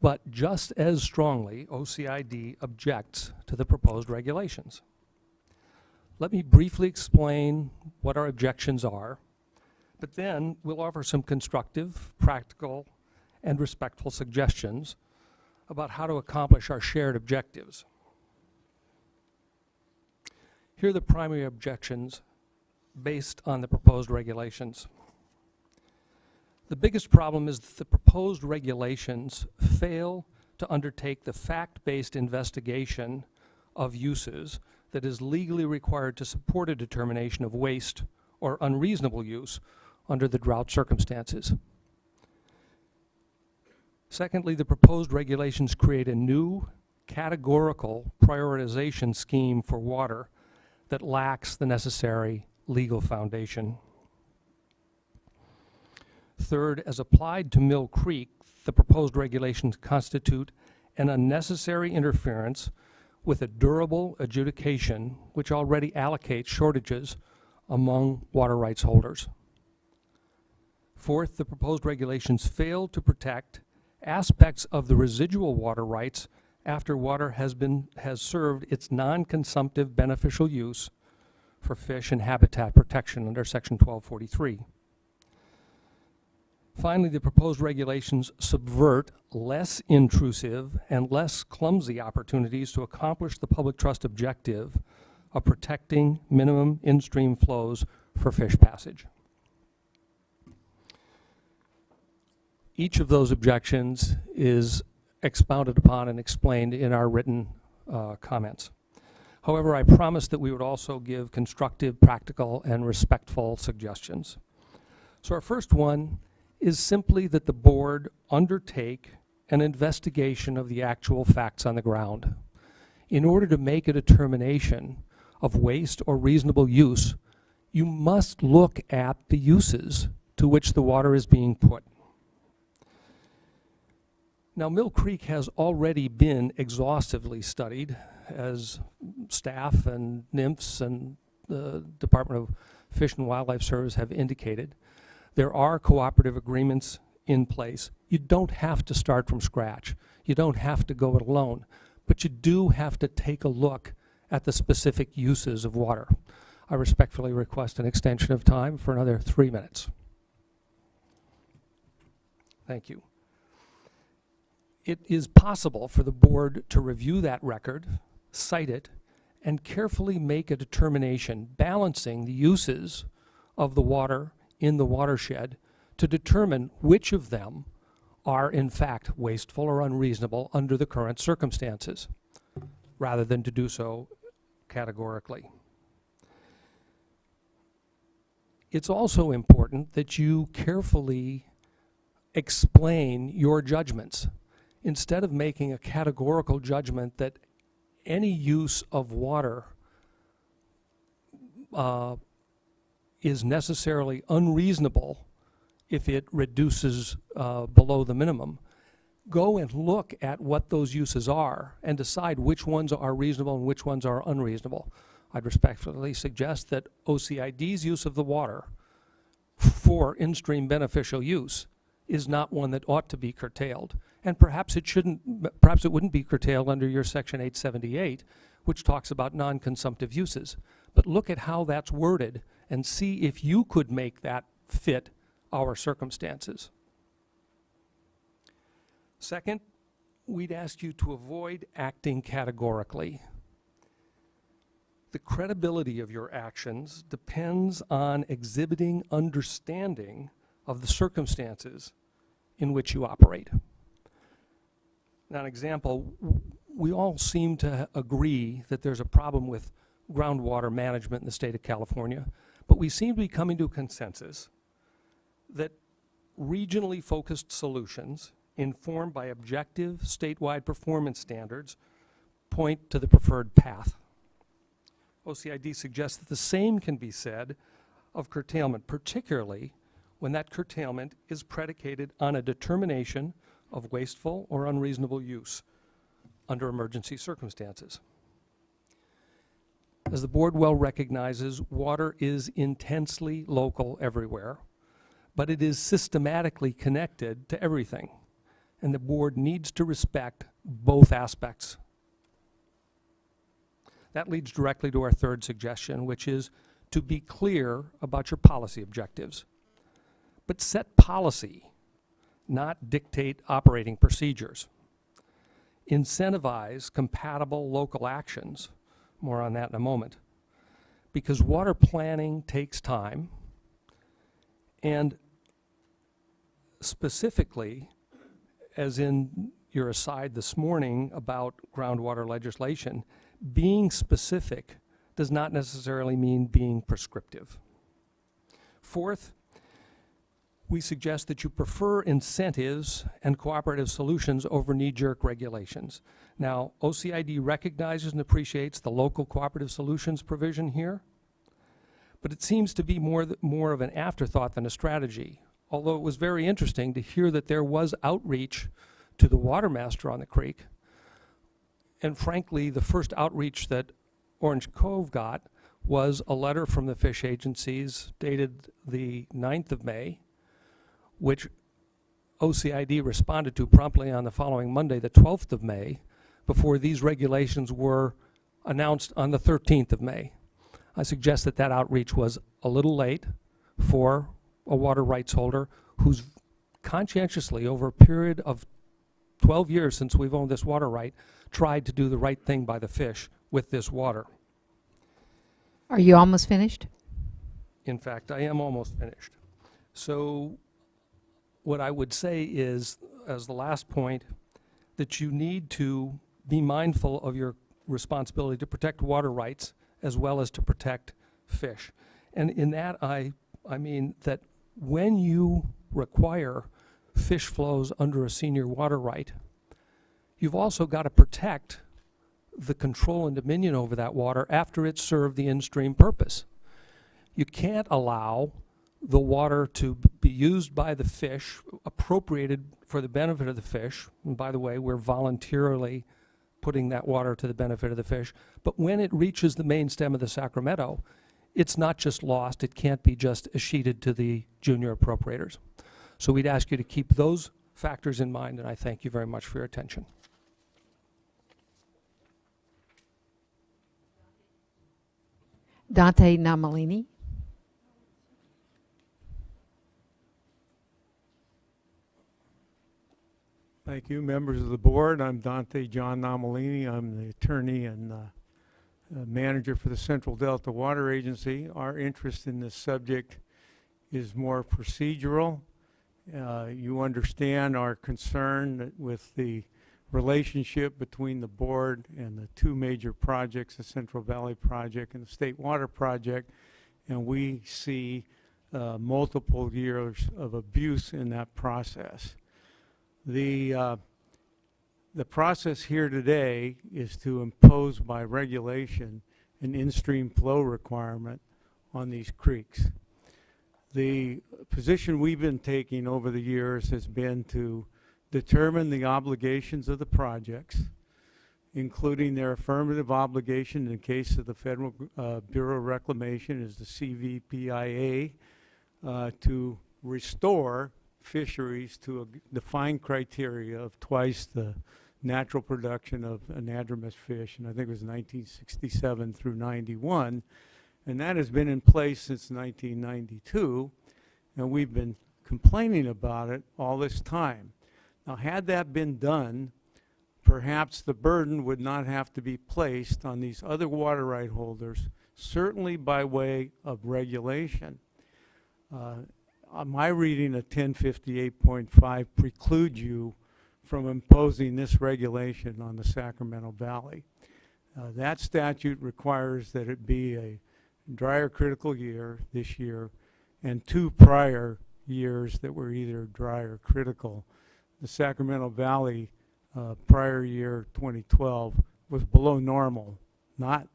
But just as strongly, OCID objects to the proposed regulations. Let me briefly explain what our objections are, but then we'll offer some constructive, practical, and respectful suggestions about how to accomplish our shared objectives. Here are the primary objections based on the proposed regulations. The biggest problem is that the proposed regulations fail to undertake the fact-based investigation of uses that is legally required to support a determination of waste or unreasonable use under the drought circumstances. Secondly, the proposed regulations create a new categorical prioritization scheme for water that lacks the necessary legal foundation. Third, as applied to Mill Creek, the proposed regulations constitute an unnecessary interference with a durable adjudication which already allocates shortages among water rights holders. Fourth, the proposed regulations fail to protect aspects of the residual water rights after water has served its non-consumptive beneficial use for fish and habitat protection under Section 1243. Finally, the proposed regulations subvert less intrusive and less clumsy opportunities to accomplish the public trust objective of protecting minimum in-stream flows for fish passage. Each of those objections is expounded upon and explained in our written comments. However, I promised that we would also give constructive, practical, and respectful suggestions. So our first one is simply that the board undertake an investigation of the actual facts on the ground. In order to make a determination of waste or reasonable use, you must look at the uses to which the water is being put. Now, Mill Creek has already been exhaustively studied, as staff and NIMFS and the Department of Fish and Wildlife Service have indicated. There are cooperative agreements in place. You don't have to start from scratch. You don't have to go it alone, but you do have to take a look at the specific uses of water. I respectfully request an extension of time for another 3 minutes. Thank you. It is possible for the board to review that record, cite it, and carefully make a determination balancing the uses of the water in the watershed to determine which of them are in fact wasteful or unreasonable under the current circumstances, rather than to do so categorically. It's also important that you carefully explain your judgments. Instead of making a categorical judgment that any use of water is necessarily unreasonable if it reduces below the minimum, go and look at what those uses are and decide which ones are reasonable and which ones are unreasonable. I'd respectfully suggest that OCID's use of the water for in-stream beneficial use is not one that ought to be curtailed. And perhaps it wouldn't be curtailed under your Section 878, which talks about non-consumptive uses. But look at how that's worded and see if you could make that fit our circumstances. Second, we'd ask you to avoid acting categorically. The credibility of your actions depends on exhibiting understanding of the circumstances in which you operate. Now, an example, we all seem to agree that there's a problem with groundwater management in the state of California, but we seem to be coming to a consensus that regionally focused solutions informed by objective statewide performance standards point to the preferred path. OCID suggests that the same can be said of curtailment, particularly when that curtailment is predicated on a determination of wasteful or unreasonable use under emergency circumstances. As the board well recognizes, water is intensely local everywhere, but it is systematically connected to everything, and the board needs to respect both aspects. That leads directly to our third suggestion, which is to be clear about your policy objectives. But set policy, not dictate operating procedures. Incentivize compatible local actions, more on that in a moment, because water planning takes time, and specifically, as in your aside this morning about groundwater legislation, being specific does not necessarily mean being prescriptive. Fourth, we suggest that you prefer incentives and cooperative solutions over knee-jerk regulations. Now, OCID recognizes and appreciates the local cooperative solutions provision here, but it seems to be more of an afterthought than a strategy, although it was very interesting to hear that there was outreach to the water master on the creek. And frankly, the first outreach that Orange Cove got was a letter from the fish agencies dated the 9th of May, which OCID responded to promptly on the following Monday, the 12th of May, before these regulations were announced on the 13th of May. I suggest that that outreach was a little late for a water rights holder who's conscientiously, over a period of 12 years since we've owned this water right, tried to do the right thing by the fish with this water. Are you almost finished? In fact, I am almost finished. So what I would say is, as the last point, that you need to be mindful of your responsibility to protect water rights as well as to protect fish. And in that, I mean that when you require fish flows under a senior water right, you've also got to protect the control and dominion over that water after it's served the in-stream purpose. You can't allow the water to be used by the fish, appropriated for the benefit of the fish. And by the way, we're voluntarily putting that water to the benefit of the fish. But when it reaches the main stem of the Sacramento, it's not just lost, it can't be just escheated to the junior appropriators. So we'd ask you to keep those factors in mind, and I thank you very much for your attention. Dante Namalini. Thank you, members of the board. I'm Dante John Namalini. I'm the attorney and manager for the Central Delta Water Agency. Our interest in this subject is more procedural. You understand our concern with the relationship between the board and the two major projects, the Central Valley Project and the State Water Project, and we see multiple years of abuse in that process. The process here today is to impose by regulation an in-stream flow requirement on these creeks. The position we've been taking over the years has been to determine the obligations of the projects, including their affirmative obligation in the case of the Federal Bureau of Reclamation is the CVPIA, to restore fisheries to a defined criteria of twice the natural production of anadromous fish, and I think it was 1967 through 91. And that has been in place since 1992, and we've been complaining about it all this time. Now, had that been done, perhaps the burden would not have to be placed on these other water right holders, certainly by way of regulation. My reading of 1058.5 precludes you from imposing this regulation on the Sacramento Valley. That statute requires that it be a drier critical year this year and 2 prior years that were either dry or critical. The Sacramento Valley prior year 2012 was below normal, not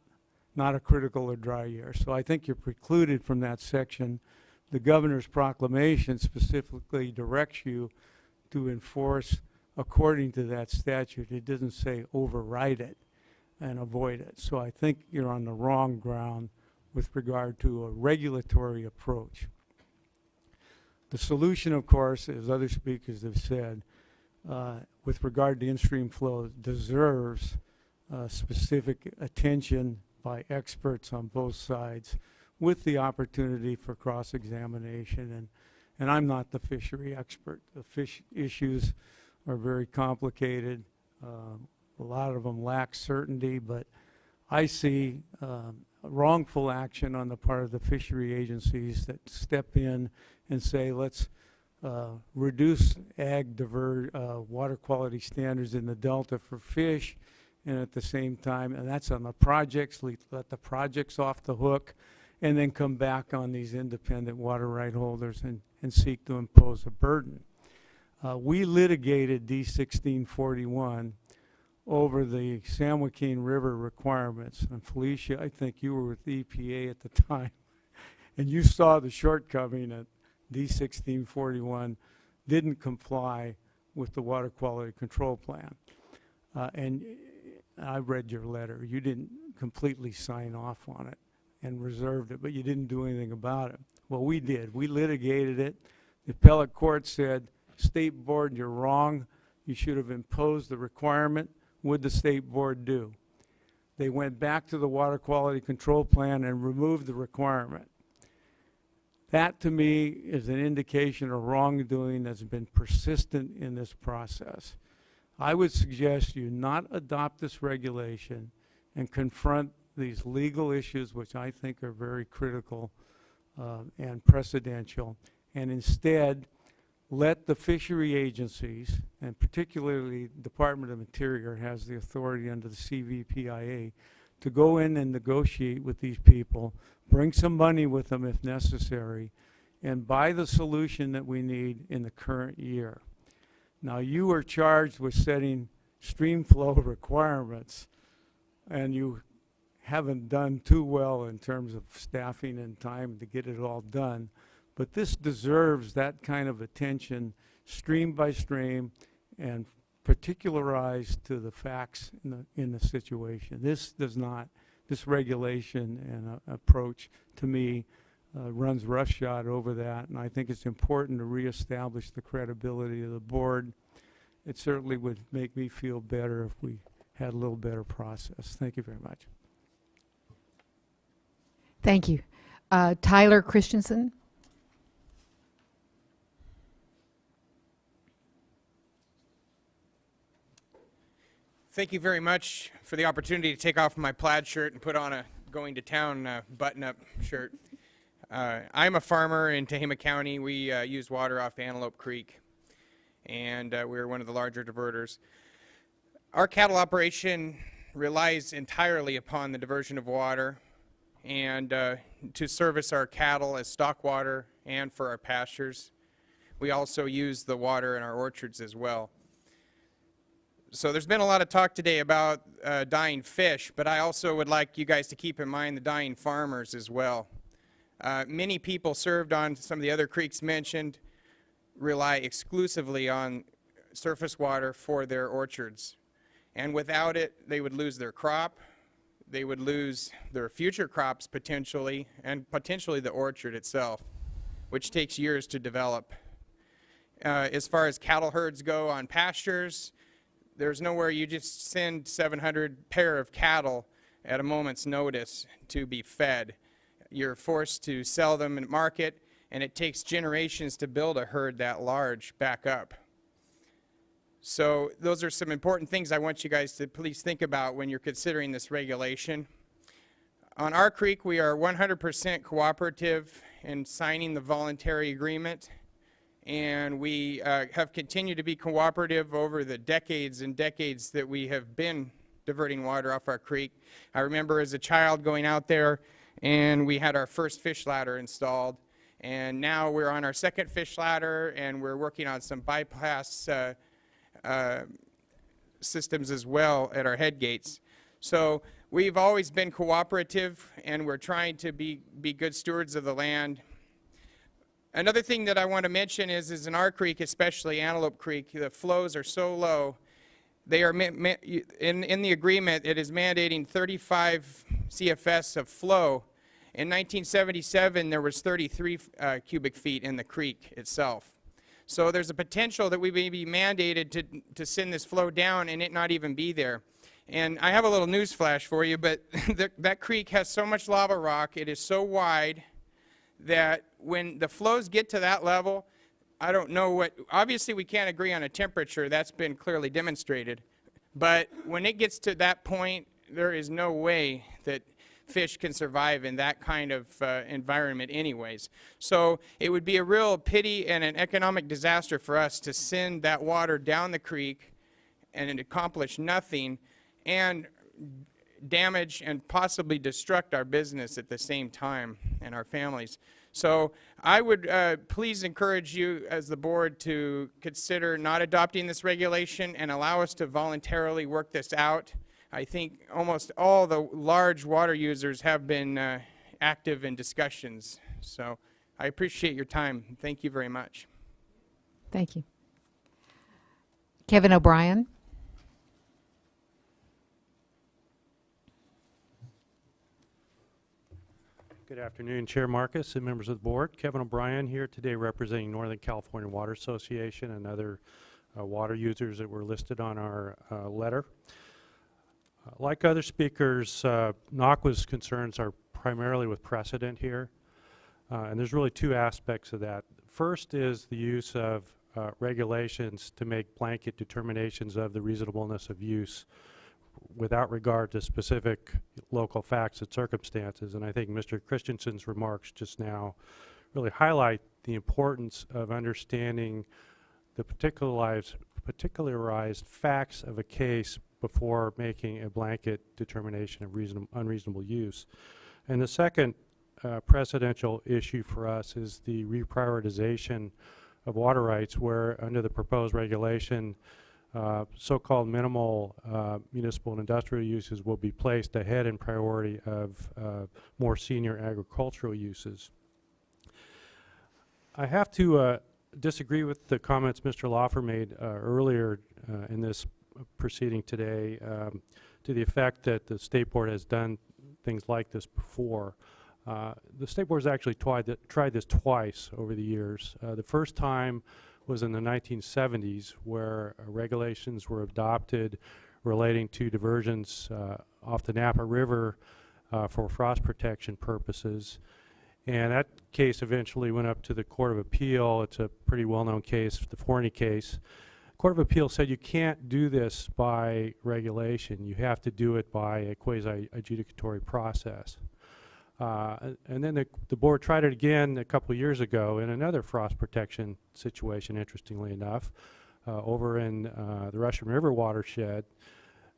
a critical or dry year. So I think you're precluded from that section. The governor's proclamation specifically directs you to enforce according to that statute. It doesn't say override it and avoid it. So I think you're on the wrong ground with regard to a regulatory approach. The solution, of course, as other speakers have said, with regard to in-stream flow, deserves specific attention by experts on both sides with the opportunity for cross-examination. And I'm not the fishery expert. The fish issues are very complicated. A lot of them lack certainty, but I see wrongful action on the part of the fishery agencies that step in and say, let's reduce water quality standards in the Delta for fish, and at the same time, and that's on the projects, let the projects off the hook, and then come back on these independent water right holders and seek to impose a burden. We litigated D1641 over the San Joaquin River requirements. And Felicia, I think you were with the EPA at the time, and you saw the shortcoming that D1641 didn't comply with the Water Quality Control Plan. And I read your letter. You didn't completely sign off on it and reserved it, but you didn't do anything about it. Well, we did. We litigated it. The appellate court said, State Board, you're wrong. You should have imposed the requirement. Would the State Board do? They went back to the Water Quality Control Plan and removed the requirement. That, to me, is an indication of wrongdoing that's been persistent in this process. I would suggest you not adopt this regulation and confront these legal issues, which I think are very critical and precedential, and instead let the fishery agencies, and particularly Department of Interior has the authority under the CVPIA, to go in and negotiate with these people, bring some money with them if necessary, and buy the solution that we need in the current year. Now, you are charged with setting stream flow requirements, and you haven't done too well in terms of staffing and time to get it all done. But this deserves that kind of attention, stream by stream, and particularized to the facts in the situation. This does not, this regulation and approach, to me, runs roughshod over that, and I think it's important to reestablish the credibility of the board. It certainly would make me feel better if we had a little better process. Thank you very much. Thank you. Tyler Christensen. Thank you very much for the opportunity to take off my plaid shirt and put on a going to town button-up shirt. I'm a farmer in Tehama County. We use water off Antelope Creek, and we're one of the larger diverters. Our cattle operation relies entirely upon the diversion of water and to service our cattle as stock water and for our pastures. We also use the water in our orchards as well. So there's been a lot of talk today about dying fish, but I also would like you guys to keep in mind the dying farmers as well. Many people served on some of the other creeks mentioned rely exclusively on surface water for their orchards. And without it, they would lose their crop, they would lose their future crops potentially, and potentially the orchard itself, which takes years to develop. As far as cattle herds go on pastures, there's nowhere you just send 700 pair of cattle at a moment's notice to be fed. you're forced to sell them in market, and it takes generations to build a herd that large back up. So those are some important things I want you guys to please think about when you're considering this regulation. On our creek, we are 100% cooperative in signing the voluntary agreement, and we have continued to be cooperative over the decades and decades that we have been diverting water off our creek. I remember as a child going out there, and we had our first fish ladder installed, and now we're on our second fish ladder, and we're working on some bypass systems as well at our head gates. So we've always been cooperative, and we're trying to be good stewards of the land. Another thing that I want to mention is in our creek, especially Antelope Creek, the flows are so low. They are in the agreement, it is mandating 35 CFS of flow. In 1977, there was 33 cubic feet in the creek itself. So there's a potential that we may be mandated to send this flow down and it not even be there. And I have a little news flash for you, but that creek has so much lava rock, it is so wide that when the flows get to that level, I don't know what, obviously we can't agree on a temperature, that's been clearly demonstrated. But when it gets to that point, there is no way that fish can survive in that kind of environment anyways. So it would be a real pity and an economic disaster for us to send that water down the creek and accomplish nothing and damage and possibly destruct our business at the same time and our families. So I would please encourage you as the board to consider not adopting this regulation and allow us to voluntarily work this out. I think almost all the large water users have been active in discussions. So I appreciate your time. Thank you very much. Thank you. Kevin O'Brien. Good afternoon, Chair Marcus and members of the board. Kevin O'Brien here today representing Northern California Water Association and other water users that were listed on our letter. Like other speakers, NAWCWA's concerns are primarily with precedent here, and there's really two aspects of that. First is the use of regulations to make blanket determinations of the reasonableness of use without regard to specific local facts and circumstances. And I think Mr. Christensen's remarks just now really highlight the importance of understanding the particularized facts of a case before making a blanket determination of unreasonable use. And the second precedential issue for us is the reprioritization of water rights, where under the proposed regulation, so-called minimal municipal and industrial uses will be placed ahead in priority of more senior agricultural uses. I have to disagree with the comments Mr. Laufer made earlier in this proceeding today to the effect that the State Board has done things like this before. The State Board has actually tried this twice over the years. The first time was in the 1970s, where regulations were adopted relating to diversions off the Napa River for frost protection purposes. And that case eventually went up to the Court of Appeal. It's a pretty well-known case, the Forney case. Court of Appeal said you can't do this by regulation. You have to do it by a quasi-adjudicatory process. And then the board tried it again a couple of years ago in another frost protection situation, interestingly enough, over in the Russian River watershed.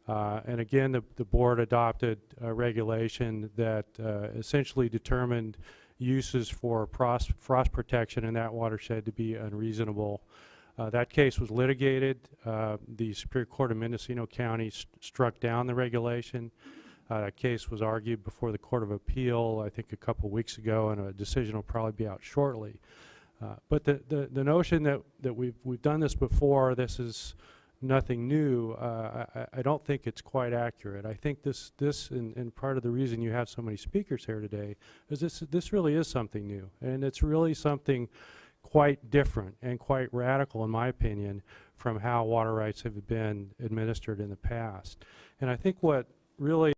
And again, the board adopted a regulation that essentially determined uses for frost protection in that watershed to be unreasonable. That case was litigated. The Superior Court of Mendocino County struck down the regulation. That case was argued before the Court of Appeal, I think, a couple of weeks ago, and a decision will probably be out shortly. But the notion that we've done this before, this is nothing new, I don't think it's quite accurate. I think this and part of the reason you have so many speakers here today is this really is something new, and it's really something quite different and quite radical, in my opinion, from how water rights have been administered in the past. And I think what really